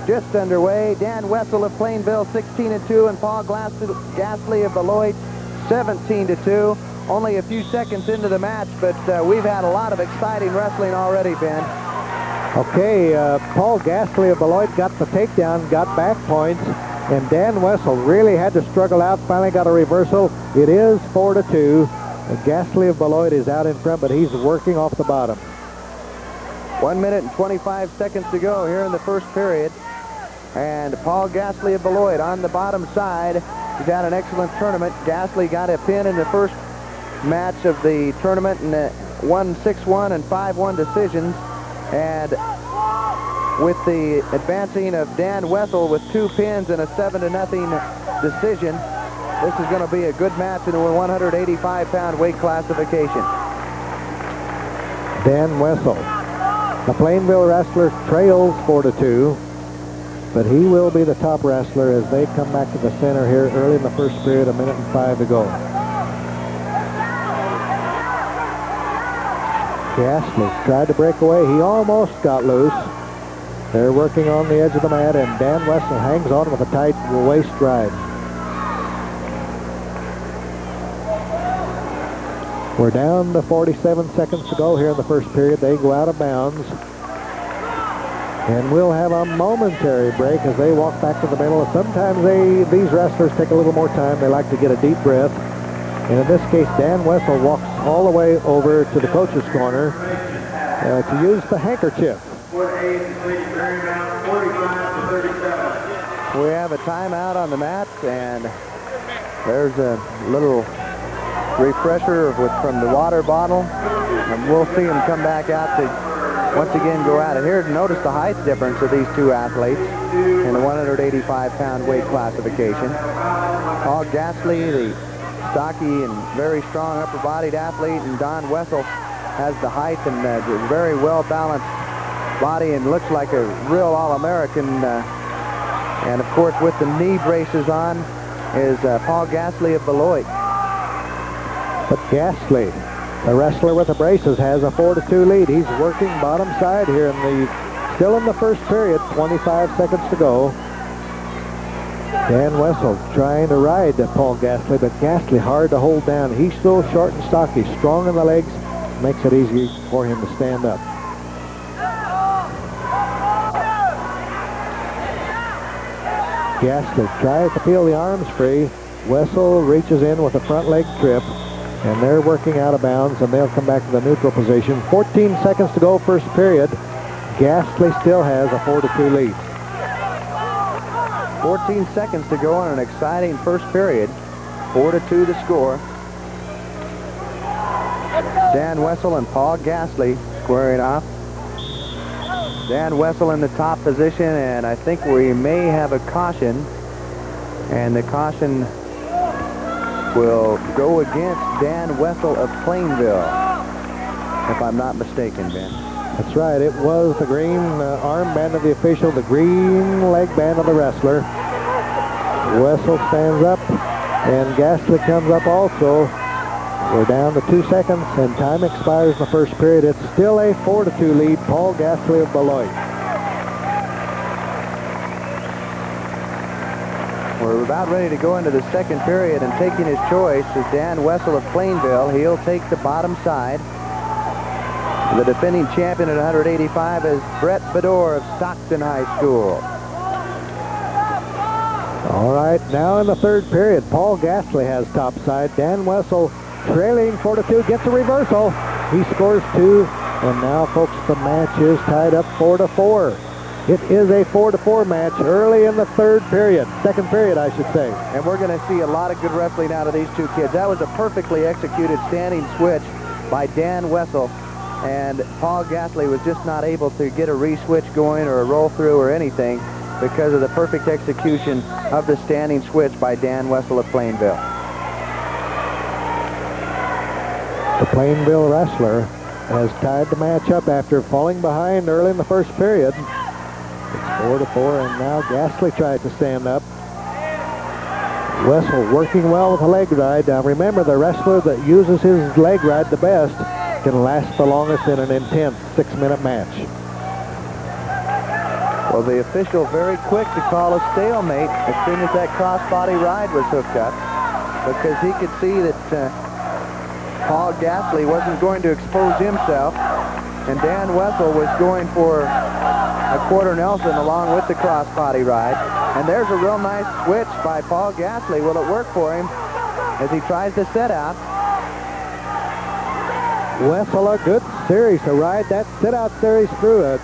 just underway. Dan Wessel of Plainville 16-2, and Paul Gasly of Beloit 17-2. Only a few seconds into the match, but we've had a lot of exciting wrestling already, Ben. Okay, Paul Gasly of Beloit got the takedown, got back points, and Dan Wessel really had to struggle out, finally got a reversal. It is 4-2. Gasly of Beloit is out in front, but he's working off the bottom. 1 minute and 25 seconds to go here in the first period. And Paul Gasly of Beloit on the bottom side. He's had an excellent tournament. Gasly got a pin in the first match of the tournament and won 6-1 and 5-1 decisions. And with the advancing of Dan Wessel with 2 pins and a 7-0 decision, this is going to be a good match in the 185-pound weight classification. Dan Wessel, the Plainville wrestler, trails 4-2, but he will be the top wrestler as they come back to the center here early in the first period, 1 minute and 5 to go. Gasly tried to break away. He almost got loose. They're working on the edge of the mat, and Dan Wessel hangs on with a tight waist ride. We're down to 47 seconds to go here in the first period. They go out of bounds. And we'll have a momentary break as they walk back to the middle. Sometimes these wrestlers take a little more time. They like to get a deep breath. And in this case, Dan Wessel walks all the way over to the coach's corner to use the handkerchief. We have a timeout on the mat, and there's a little refresher from the water bottle, and we'll see him come back out to once again go at it. Here, notice the height difference of these two athletes in the 185-pound weight classification. Paul Gasly, the stocky and very strong upper-bodied athlete, and Don Wessel has the height and a very well-balanced body and looks like a real All-American. And of course, with the knee braces on, is Paul Gasly of Beloit. But Gasly, the wrestler with the braces, has a 4-2 lead. He's working bottom side here still in the first period, 25 seconds to go. Dan Wessel trying to ride Paul Gasly, but Gasly hard to hold down. He's so short and stocky, strong in the legs, makes it easy for him to stand up. Gasly tries to peel the arms free. Wessel reaches in with a front leg trip, and they're working out of bounds, and they'll come back to the neutral position. 14 seconds to go, first period. Gasly still has a 4-2 lead. 14 seconds to go in an exciting first period. 4-2 the score. Dan Wessel and Paul Gasly squaring off. Dan Wessel in the top position, and I think we may have a caution. And the caution will go against Dan Wessel of Plainville, if I'm not mistaken, Ben. That's right. It was the green armband of the official, the green leg band of the wrestler. Wessel stands up, and Gasly comes up also. We're down to 2 seconds, and time expires in the first period. It's still a 4-2 lead, Paul Gasly of Beloit. We're about ready to go into the second period, and taking his choice is Dan Wessel of Plainville. He'll take the bottom side. The defending champion at 185 is Brett Bedore of Stockton High School. All right, now in the third period, Paul Gasly has top side. Dan Wessel trailing 4-2, gets a reversal. He scores 2, and now, folks, the match is tied up 4-4. It is a 4-4 match early in the third period, second period, I should say. And we're going to see a lot of good wrestling out of these two kids. That was a perfectly executed standing switch by Dan Wessel, and Paul Gasly was just not able to get a re-switch going or a roll-through or anything because of the perfect execution of the standing switch by Dan Wessel of Plainville. The Plainville wrestler has tied the match up after falling behind early in the first period. It's 4-4, and now Gasly tries to stand up. Wessel working well with the leg ride. Now remember, the wrestler that uses his leg ride the best can last the longest in an intense 6-minute match. Well, the official very quick to call a stalemate as soon as that crossbody ride was hooked up, because he could see that Paul Gasly wasn't going to expose himself, and Dan Wessel was going for a quarter Nelson along with the crossbody ride. And there's a real nice switch by Paul Gasly. Will it work for him as he tries to set out? Wessel, a good series to ride that sit-out series through. A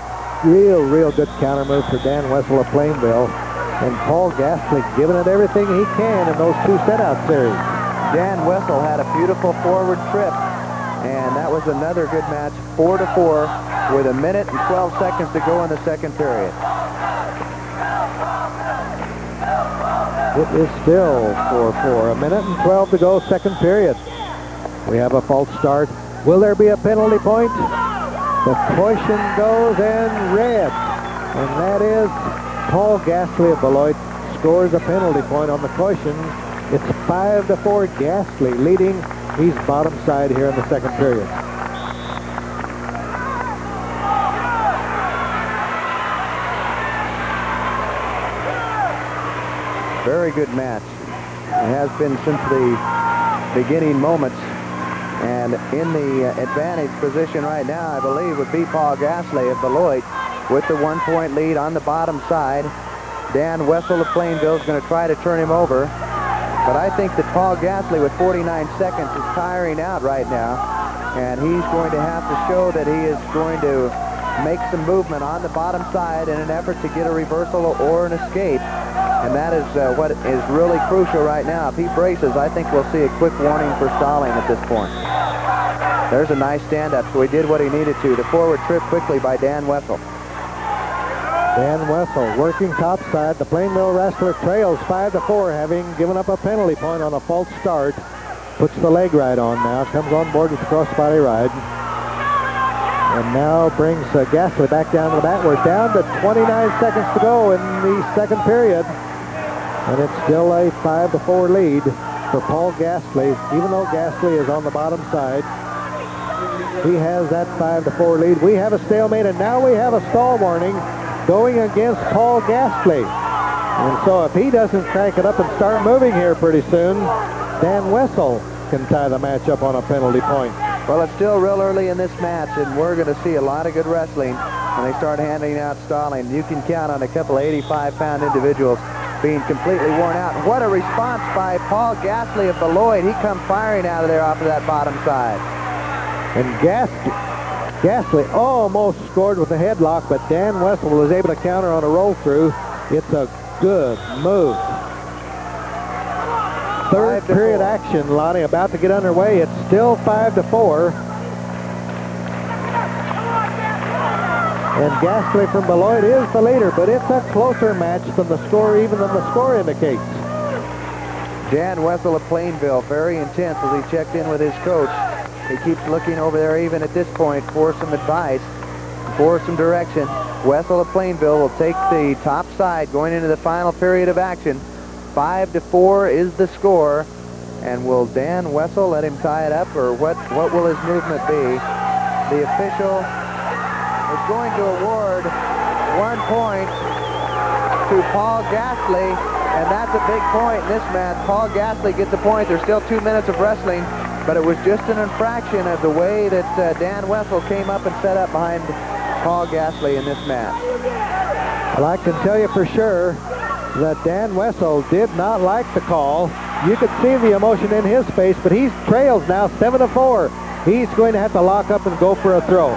real good counter move for Dan Wessel of Plainville. And Paul Gasly giving it everything he can in those two set-out series. Dan Wessel had a beautiful forward trip, and that was another good match, 4-4, with 1 minute and 12 seconds to go in the second period. It is still 4-4. 1 minute and 12 to go, second period. We have a false start. Will there be a penalty point? The caution goes in red. And that is Paul Gasly of Beloit scores a penalty point on the caution. It's 5-4, Gasly leading. He's bottom side here in the second period. Very good match. It has been since the beginning moments. And in the advantage position right now, I believe, would be Paul Gasly of Beloit with the 1-point lead on the bottom side. Dan Wessel of Plainville is going to try to turn him over. But I think that Paul Gasly with 49 seconds is tiring out right now. And he's going to have to show that he is going to make some movement on the bottom side in an effort to get a reversal or an escape. And that is what is really crucial right now. If he braces, I think we'll see a quick warning for stalling at this point. There's a nice stand-up, so he did what he needed to. The forward trip quickly by Dan Wessel. Dan Wessel working topside. The Plainville wrestler trails 5-4, having given up a penalty point on a false start. Puts the leg right on now. Comes on board with the crossbody ride. And now brings Gasly back down to the mat. We're down to 29 seconds to go in the second period. And it's still a 5-4 lead for Paul Gasly. Even though Gasly is on the bottom side, he has that 5-4 lead. We have a stalemate, and now we have a stall warning going against Paul Gasly. And so if he doesn't crank it up and start moving here pretty soon, Dan Wessel can tie the match up on a penalty point. Well, it's still real early in this match, and we're going to see a lot of good wrestling when they start handing out stalling. You can count on a couple of 85-pound individuals being completely worn out. What a response by Paul Gasly of Beloit. He come firing out of there off of that bottom side. And Gasly almost scored with a headlock, but Dan Wessel was able to counter on a roll-through. It's a good move. Third period action, Lonnie, about to get underway. It's still 5-4. And Gasly from Beloit is the leader, but it's a closer match than the score, even than the score indicates. Dan Wessel of Plainville, very intense as he checked in with his coach. He keeps looking over there even at this point for some advice, for some direction. Wessel of Plainville will take the top side going into the final period of action. 5-4 is the score. And will Dan Wessel let him tie it up, or what will his movement be? The official is going to award 1 point to Paul Gasly, and that's a big point in this match. Paul Gasly gets a point. There's still 2 minutes of wrestling, but it was just an infraction of the way that Dan Wessel came up and set up behind Paul Gasly in this match. Well, I can tell you for sure that Dan Wessel did not like the call. You could see the emotion in his face, but he trails now 7-4. He's going to have to lock up and go for a throw.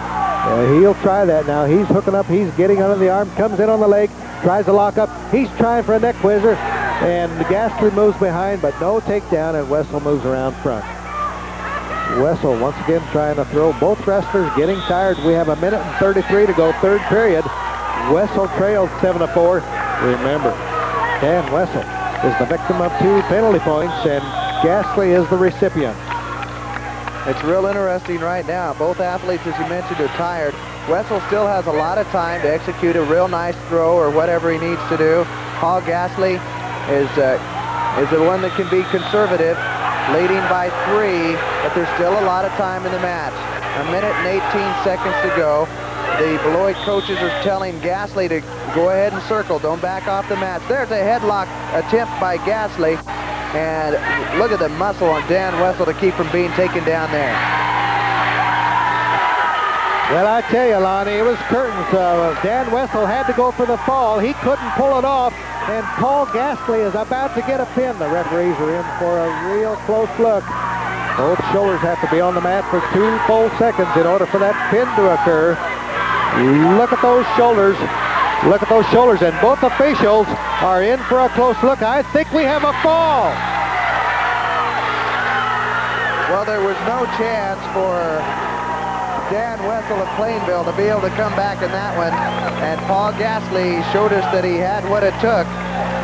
He'll try that now. He's hooking up. He's getting under the arm, comes in on the leg, tries to lock up. He's trying for a neck whizzer, and Gasly moves behind, but no takedown, and Wessel moves around front. Wessel once again trying to throw. Both wrestlers getting tired. We have 1 minute and 33 to go, third period. Wessel trails 7-4. Remember, Dan Wessel is the victim of 2 penalty points, and Gasly is the recipient. It's real interesting right now. Both athletes, as you mentioned, are tired. Wessel still has a lot of time to execute a real nice throw or whatever he needs to do. Paul Gasly is the one that can be conservative, leading by 3, but there's still a lot of time in the match. 1 minute and 18 seconds to go. the Beloit coaches are telling Gasly to go ahead and circle. Don't back off the mats. There's a headlock attempt by Gasly. And look at the muscle on Dan Wessel to keep from being taken down there. Well, I tell you, Lonnie, it was curtains. Dan Wessel had to go for the fall. He couldn't pull it off. And Paul Gasly is about to get a pin. The referees are in for a real close look. Both shoulders have to be on the mat for 2 full seconds in order for that pin to occur. Look at those shoulders. Look at those shoulders, and both officials are in for a close look. I think we have a fall. Well, there was no chance for Dan Wessel of Plainville to be able to come back in that one, and Paul Gasly showed us that he had what it took.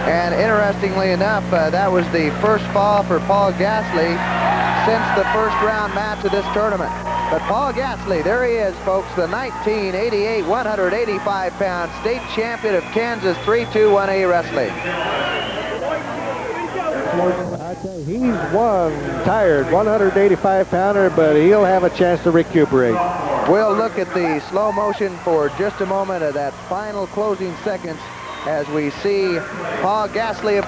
And interestingly enough, that was the first fall for Paul Gasly since the first round match of this tournament. But Paul Gasly, there he is, folks, the 1988 185-pound state champion of Kansas 3-2-1A wrestling. I tell you, he's one tired 185-pounder, but he'll have a chance to recuperate. We'll look at the slow motion for just a moment of that final closing seconds as we see Paul Gasly